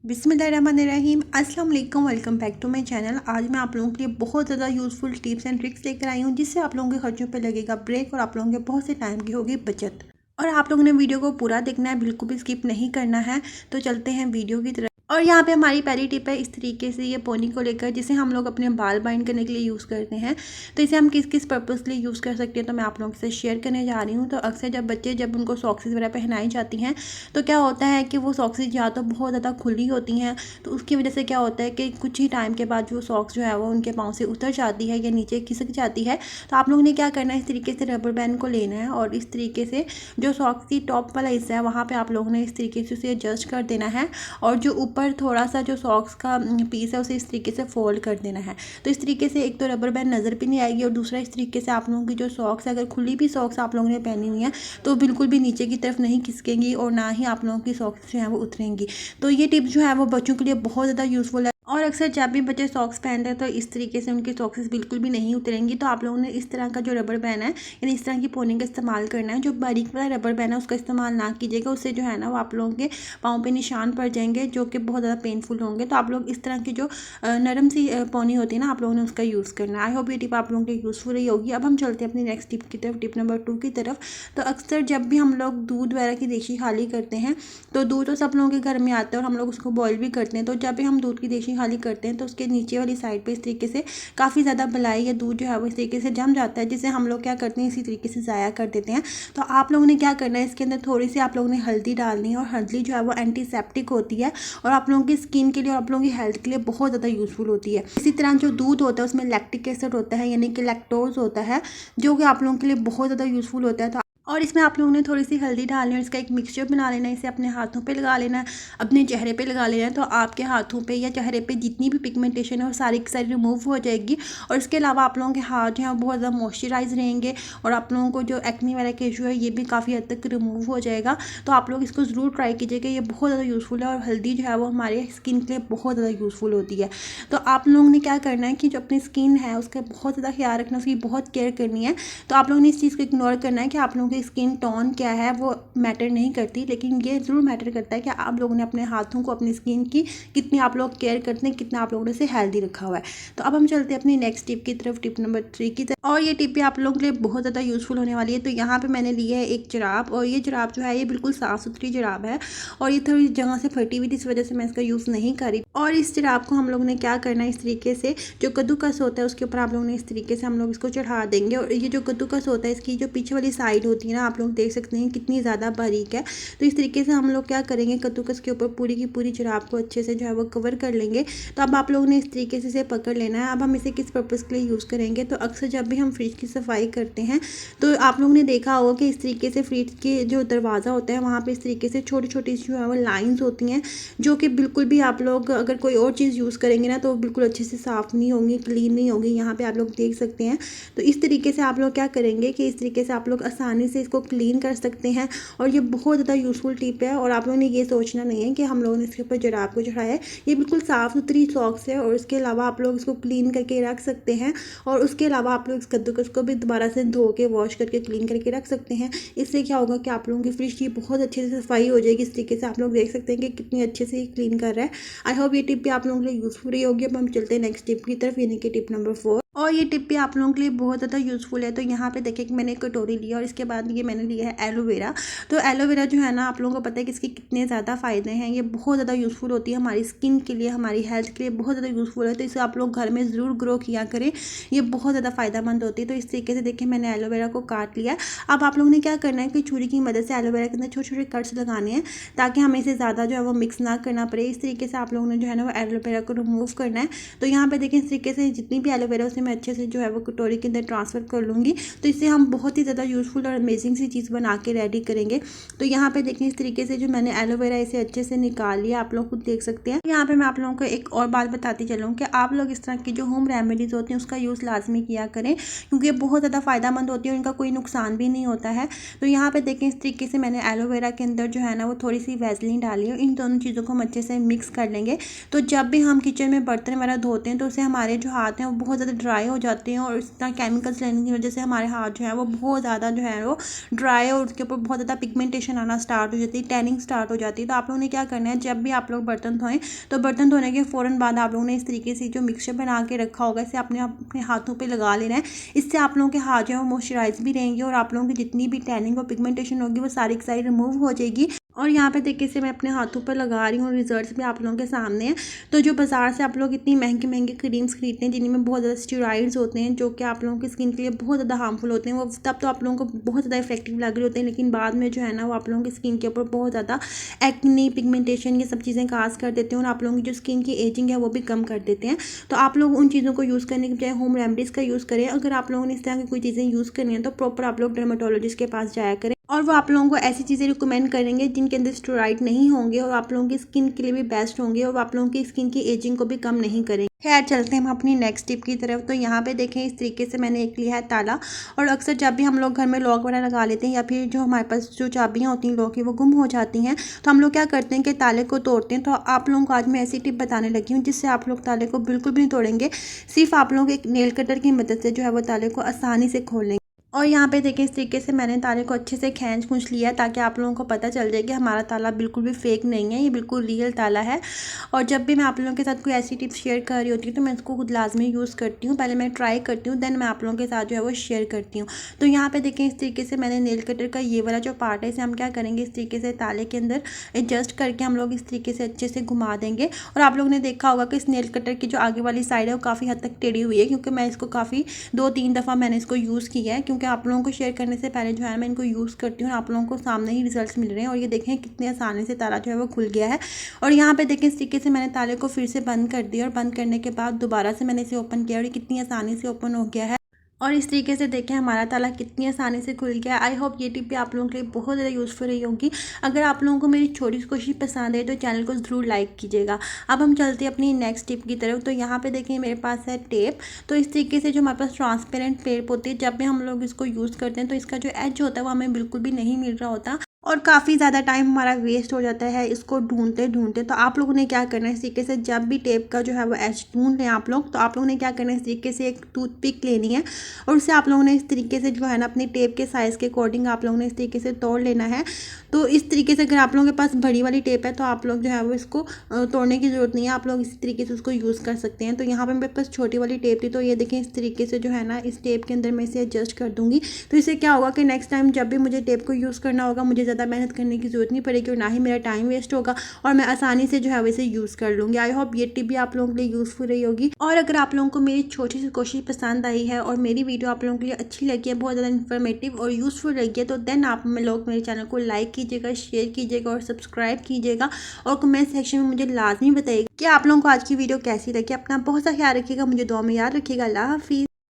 बिस्मिल्लाहिर्रहमानिर्रहीम अस्सलाम वालेकुम। Welcome back to my channel. आज मैं आप लोगों के लिए बहुत ज़्यादा यूज़फुल टिप्स एंड ट्रिक्स लेकर आई हूँ, जिससे आप लोगों के खर्चों पे लगेगा ब्रेक और आप लोगों के बहुत से टाइम की होगी बचत। और आप लोगों ने वीडियो को पूरा देखना है, बिल्कुल भी स्किप नहीं करना है। तो चलते हैं वीडियो की तरफ। और यहाँ पे हमारी पहली टिप है इस तरीके से ये पोनी को लेकर, जिसे हम लोग अपने बाल बाइंड करने के लिए यूज़ करते हैं। तो इसे हम किस किस पर्पज़ के लिए यूज़ कर सकते हैं तो मैं आप लोगों से शेयर करने जा रही हूँ। तो अक्सर जब उनको सॉक्सेस वगैरह पहनाई जाती हैं तो क्या होता है कि वो सॉक्सेस या तो बहुत ज़्यादा खुली होती हैं, तो उसकी वजह से क्या होता है कि कुछ ही टाइम के बाद जो सॉक्स जो है वो उनके पाँव से उतर जाती है या नीचे खिसक जाती है। तो आप लोगों ने क्या करना है, इस तरीके से रबर बैंड को लेना है और इस तरीके से जो सॉक्स की टॉप वाला हिस्सा है वहाँ पे आप लोगों ने इस तरीके से उसे एडजस्ट कर देना है। और जो ऊपर थोड़ा सा जो सॉक्स का पीस है उसे इस तरीके से फोल्ड कर देना है। तो इस तरीके से एक तो रबर बैंड नज़र भी नहीं आएगी और दूसरा इस तरीके से आप लोगों की जो सॉक्स है, अगर खुली भी सॉक्स आप लोगों ने पहनी हुई है तो बिल्कुल भी नीचे की तरफ नहीं खिसकेंगी और ना ही आप लोगों की सॉक्स जो है वो उतरेंगी। तो ये टिप जो है वो बच्चों के लिए बहुत ज़्यादा यूज़फुल है। और अक्सर जब भी बच्चे सॉक्स पहनते हैं तो इस तरीके से उनकी सॉक्सेस बिल्कुल भी नहीं उतरेंगी। तो आप लोगों ने इस तरह का जो रबर बैंड है, यानी इस तरह की पोनी का इस्तेमाल करना है। जो बारीक वाला रबर बैंड है उसका इस्तेमाल ना कीजिएगा, उससे जो है ना वो आप लोगों के पाँव पे निशान पड़ जाएंगे जो कि बहुत ज़्यादा पेनफुल होंगे। तो आप लोग इस तरह की जो नरम सी पोनी होती है ना, आप लोगों ने उसका यूज़ करना है। आई होप ये टिप आप लोगों के यूज़फुल रही होगी। अब हम चलते हैं अपनी नेक्स्ट टिप की तरफ, टिप नंबर 2 की तरफ। तो अक्सर जब भी हम लोग दूध वगैरह की देशी खाली करते हैं तो दूध तो सब लोगों के घर में आता है और हम लोग उसको बॉईल भी करते हैं। तो जब भी हम दूध की देशी खाली करते हैं तो उसके नीचे वाली साइड पे इस तरीके से काफ़ी ज़्यादा मलाई या दूध जो है वो इस तरीके से जम जाता है, जिसे हम लोग क्या करते हैं इसी तरीके से ज़ाया कर देते हैं। तो आप लोगों ने क्या करना है, इसके अंदर थोड़ी सी आप लोगों ने हल्दी डालनी है और हल्दी जो है वो एंटीसेप्टिक होती है और आप लोगों की स्किन के लिए और आप लोगों की हेल्थ के लिए बहुत ज़्यादा यूज़फुल होती है। इसी तरह जो दूध होता है उसमें लैक्टिक एसिड होता है, यानी कि लैक्टोज होता है, जो कि आप लोगों के लिए बहुत ज़्यादा यूज़फुल होता है। और इसमें आप लोगों ने थोड़ी सी हल्दी डालनी है और इसका एक मिक्सचर बना लेना है। इसे अपने हाथों पे लगा लेना है, अपने चेहरे पे लगा लेना है। तो आपके हाथों पे या चेहरे पे जितनी भी पिगमेंटेशन है वो सारी की सारी रिमूव हो जाएगी। और इसके अलावा आप लोगों के हाथ जो है वो बहुत ज़्यादा मॉइस्चराइज रहेंगे और आप लोगों को जो एक्ने वाला का इशू है ये भी काफ़ी हद तक रिमूव हो जाएगा। तो आप लोग इसको ज़रूर ट्राई कीजिएगा, ये बहुत ज़्यादा यूज़फुल है। और हल्दी जो है वो हमारे स्किन के लिए बहुत ज़्यादा यूज़फुल होती है। तो आप लोगों ने क्या करना है कि जो अपनी स्किन है उसका बहुत ज़्यादा ख्याल रखना, उसकी बहुत केयर करनी है। तो आप लोगों ने इस चीज़ को इग्नोर करना है कि आप लोगों की स्किन टोन क्या है वो मैटर नहीं करती, लेकिन ये ज़रूर मैटर करता है कि आप लोगों ने अपने हाथों को, अपनी स्किन की कितनी आप लोग केयर करते हैं, कितना आप लोगों ने इसे हेल्दी रखा हुआ है। तो अब हम चलते हैं अपनी नेक्स्ट टिप की तरफ, टिप नंबर 3 की तरफ। और ये टिप भी आप लोगों के लिए बहुत ज़्यादा यूज़फुल होने वाली है। तो यहाँ पे मैंने लिया है एक जुराब और ये जुराब जो है ये बिल्कुल साफ़ सुथरी जुराब है और ये थोड़ी जगह से फटी हुई थी, इस वजह से मैं इसका यूज़ नहीं कर रही। और इस जुराब को हम लोगों ने क्या करना है, इस तरीके से जो कद्दूकस होता है उसके ऊपर आप लोगों ने इस तरीके से हम लोग इसको चढ़ा देंगे। और ये जो कद्दूकस होता है इसकी जो पीछे वाली साइड होती है ना, आप लोग देख सकते हैं कितनी ज़्यादा बारीक है। तो इस तरीके से हम लोग क्या करेंगे, कद्दूकस के ऊपर पूरी की पूरी जुराब को अच्छे से जो है वो कवर कर लेंगे। तो अब आप लोगों ने इस तरीके से इसे पकड़ लेना है। अब हम इसे किस पर्पज़ के लिए यूज़ करेंगे, तो अक्सर जब भी हम फ्रिज की सफाई करते हैं तो आप लोगों ने देखा होगा कि इस तरीके से फ्रिज के जो दरवाज़ा होता है वहाँ पर इस तरीके से छोटी छोटी जो है वो लाइन्स होती हैं, जो कि बिल्कुल भी आप लोग अगर कोई और चीज़ यूज़ करेंगे ना तो बिल्कुल अच्छे से साफ़ नहीं होंगी, क्लीन नहीं होगी। यहाँ पे आप लोग देख सकते हैं। तो इस तरीके से आप लोग क्या करेंगे कि इस तरीके से आप लोग आसानी से इसको क्लीन कर सकते हैं और ये बहुत ज़्यादा यूज़फुल टिप है। और आप लोगों ने ये सोचना नहीं है कि हम लोगों ने इसके ऊपर जुराब को चढ़ाया है, ये बिल्कुल साफ़ सुथरी सॉक्स है और इसके अलावा आप लोग इसको क्लीन करके रख सकते हैं। और उसके अलावा आप लोग इस कद्दूकस को भी दोबारा से धो के वॉश करके क्लीन करके रख सकते हैं। इससे क्या होगा कि आप लोगों की फ्रिज की बहुत अच्छे से सफाई हो जाएगी। इस तरीके से आप लोग देख सकते हैं कि कितनी अच्छे से ये क्लीन कर रहा है। आई होप ये टिप भी आप लोगों के लिए यूज़फुल रही होगी। अब हम चलते हैं नेक्स्ट टिप की तरफ, यानी कि टिप नंबर 4। और ये टिप भी आप लोगों के लिए बहुत ज़्यादा यूज़फुल है। तो यहाँ पे देखिए कि मैंने एक कटोरी लिया और इसके बाद ये मैंने लिया है एलोवेरा। तो एलोवेरा जो है ना, आप लोगों को पता है कि इसके कितने ज़्यादा फ़ायदे हैं। ये बहुत ज़्यादा यूज़फुल होती है हमारी स्किन के लिए, हमारी हेल्थ के लिए बहुत ज़्यादा यूज़फुल है। तो इसे आप लोग घर में ज़रूर ग्रो किया करें, ये बहुत ज़्यादा फ़ायदेमंद होती है। तो इस तरीके से देखिए मैंने एलोवेरा को काट लिया। अब आप लोगों ने क्या करना है कि छुरी की मदद से एलोवेरा के अंदर छोटे छोटे कट्स लगाने हैं ताकि हमें इसे ज़्यादा जो है वो मिक्स ना करना पड़े। इस तरीके से आप लोगों ने जो है ना वो एलोवेरा को रिमूव करना है। तो यहाँ पे देखिए इस तरीके से जितनी भी एलोवेरा उसे मैं अच्छे से जो है वो कटोरी के अंदर ट्रांसफ़र कर लूँगी। तो इससे हम बहुत ही ज़्यादा यूज़फुल और अमेजिंग सी चीज़ बना के रेडी करेंगे। तो यहाँ पे देखिए इस तरीके से जो मैंने एलोवेरा इसे अच्छे से निकाल लिया, आप लोग खुद देख सकते हैं। यहाँ पे मैं आप लोगों को एक और बात बताती चलूँ कि आप लोग इस तरह की जो होम रेमेडीज़ होती हैं उसका यूज़ लाजमी किया करें, क्योंकि ये बहुत ज़्यादा फ़ायदेमंद होती है और इनका कोई नुकसान भी नहीं होता है। तो यहाँ पे देखें इस तरीके से मैंने एलोवेरा के अंदर जो है ना वो थोड़ी सी वैसलीन डाली है। इन दोनों चीज़ों को हम अच्छे से मिक्स कर लेंगे। तो जब भी हम किचन में बर्तन वगैरह धोते हैं तो उससे हमारे जो हाथ हैं वो बहुत ज़्यादा ड्राई ड्राई हो जाते हैं और इस तरह केमिकल्स लेने की वजह से हमारे हाथ जो है वो बहुत ज़्यादा जो है वो ड्राई और उसके ऊपर बहुत ज़्यादा पिगमेंटेशन आना स्टार्ट हो जाती है, टैनिंग स्टार्ट हो जाती है। तो आप लोगों ने क्या करना है, जब भी आप लोग बर्तन धोएं तो बर्तन धोने के फ़ौरन बाद आप लोगों ने इस तरीके से जो मिक्सचर बना के रखा होगा इसे अपने हाथों पे लगा लेना है। इससे आप लोगों के हाथ जो है वो मॉइस्चराइज भी रहेंगे और आप लोगों की जितनी भी टैनिंग और पिगमेंटेशन होगी वो सारी की सारी रिमूव हो जाएगी। और यहाँ पे देखिए इसे मैं अपने हाथों पर लगा रही हूँ, रिजल्ट्स भी आप लोगों के सामने हैं। तो जो बाज़ार से आप लोग इतनी महंगी महंगी क्रीम्स खरीदते हैं जिनमें बहुत ज़्यादा स्टेरॉइड्स होते हैं जो कि आप लोगों की स्किन के लिए बहुत ज़्यादा हार्मफुल होते हैं, वो तब तो आप लोगों को बहुत ज़्यादा इफेक्टिव लग रहे होते हैं, लेकिन बाद में जो है ना वो आप लोगों की स्किन के ऊपर बहुत ज़्यादा एक्ने, पिगमेंटेशन, ये सब चीज़ें काज कर देते हैं और आप लोगों की जो स्किन की एजिंग है वो भी कम कर देते हैं। तो आप लोग उन चीज़ों को यूज़ करने की बजाय होम रेमेडीज़ का यूज़ करें। अगर आप लोगों ने इस तरह की कोई चीज़ें यूज़ करनी है तो प्रॉपर आप लोग डर्मेटोलॉजिस्ट के पास जाया करें और वो आप लोगों को ऐसी चीज़ें रिकमेंड करेंगे जिनके अंदर स्टेरॉइड नहीं होंगे और आप लोगों की स्किन के लिए भी बेस्ट होंगे और आप लोगों की स्किन की एजिंग को भी कम नहीं करेंगे। खैर चलते हैं हम अपनी नेक्स्ट टिप की तरफ। तो यहाँ पे देखें इस तरीके से मैंने एक लिया है ताला, और अक्सर जब भी हम लोग घर में लॉक वगैरह लगा लेते हैं या फिर जो हमारे पास जो चाबियाँ होती हैं लॉक की वो गुम हो जाती हैं, तो हम लोग क्या करते हैं कि ताले को तोड़ते हैं। तो आप लोगों को आज मैं ऐसी टिप बताने लगी हूँ जिससे आप लोग ताले को बिल्कुल भी नहीं तोड़ेंगे, सिर्फ आप लोग एक नेल कटर की मदद से जो है वो ताले को आसानी से खोल लेंगे। और यहाँ पे देखिए इस तरीके से मैंने ताले को अच्छे से खींच लिया है ताकि आप लोगों को पता चल जाए कि हमारा ताला बिल्कुल भी फेक नहीं है, ये बिल्कुल रियल ताला है। और जब भी मैं आप लोगों के साथ कोई ऐसी टिप्स शेयर कर रही होती हूँ तो मैं इसको खुद लाजमी यूज़ करती हूँ। पहले मैं ट्राई करती हूँ, देन मैं आप लोगों के साथ जो है वो शेयर करती हूँ। तो यहाँ पे देखें इस तरीके से मैंने नेल कटर का ये वाला जो पार्ट है इसे हम क्या करेंगे, इस तरीके से ताले के अंदर एडजस्ट करके हम लोग इस तरीके से अच्छे से घुमा देंगे। और आप लोगों ने देखा होगा कि इस नेल कटर की जो आगे वाली साइड है वो काफ़ी हद तक टेढ़ी हुई है, क्योंकि मैं इसको काफ़ी 2-3 दफ़ा मैंने इसको यूज़ किया है, क्योंकि आप लोगों को शेयर करने से पहले जो है मैं इनको यूज़ करती हूँ और आप लोगों को सामने ही रिजल्ट्स मिल रहे हैं। और ये देखें कितने आसानी से ताला जो है वो खुल गया है। और यहाँ पे देखें इस तरीके से मैंने ताले को फिर से बंद कर दिया और बंद करने के बाद दोबारा से मैंने इसे ओपन किया और ये कितनी आसानी से ओपन हो गया है। और इस तरीके से देखें हमारा ताला कितनी आसानी से खुल गया। आई होप ये टिप भी आप लोगों के लिए बहुत ज़्यादा यूज़फुल रही होगी। अगर आप लोगों को मेरी छोटी सी कोशिश पसंद है तो चैनल को ज़रूर लाइक कीजिएगा। अब हम चलते हैं अपनी नेक्स्ट टिप की तरफ। तो यहाँ पे देखें मेरे पास है टेप। तो इस तरीके से जो हमारे पास ट्रांसपेरेंट टेप होती है, जब भी हम लोग इसको यूज़ करते हैं तो इसका जो एज होता है वो हमें बिल्कुल भी नहीं मिल रहा होता और काफ़ी ज़्यादा टाइम हमारा वेस्ट हो जाता है इसको ढूंढते ढूंढते। तो आप लोगों ने क्या करना है, इस तरीके से जब भी टेप का जो है वो एज ढूंढ लें आप लोग, तो आप लोगों ने क्या करना है, इस तरीके से एक टूथपिक लेनी है और उससे आप लोगों ने इस तरीके से जो है ना अपनी टेप के साइज़ के अकॉर्डिंग आप लोगों ने इस तरीके से तोड़ लेना है। तो इस तरीके से अगर आप लोगों के पास बड़ी वाली टेप है तो आप लोग जो है वो इसको तोड़ने की ज़रूरत नहीं है, आप लोग इसी तरीके से उसको यूज़ कर सकते हैं। तो यहाँ पर मेरे पास छोटी वाली टेप थी, तो ये देखें इस तरीके से जो है ना इस टेप के अंदर मैं इसे एडजस्ट कर दूँगी। तो इससे क्या होगा कि नेक्स्ट टाइम जब भी मुझे टेप को यूज़ करना होगा मुझे ज़्यादा मेहनत करने की ज़रूरत नहीं पड़ेगी और ना ही मेरा टाइम वेस्ट होगा और मैं आसानी से जो है वैसे यूज़ कर लूँगी। आई होप ये टिप भी आप लोगों के लिए यूज़फुल रही होगी। और अगर आप लोगों को मेरी छोटी सी कोशिश पसंद आई है और मेरी वीडियो आप लोगों के लिए अच्छी लगी है, बहुत ज़्यादा इन्फॉर्मेटिव और यूज़फुल रही है, तो देन आप लोग मेरे चैनल को लाइक कीजिएगा, शेयर कीजिएगा और सब्सक्राइब कीजिएगा और कमेंट सेक्शन में मुझे लाजमी बताइएगा कि आप लोगों को आज की वीडियो कैसी लगी। अपना बहुत सा ख्याल रखिएगा, मुझे दुआ में याद रखिएगा। अल्लाह हाफिज़।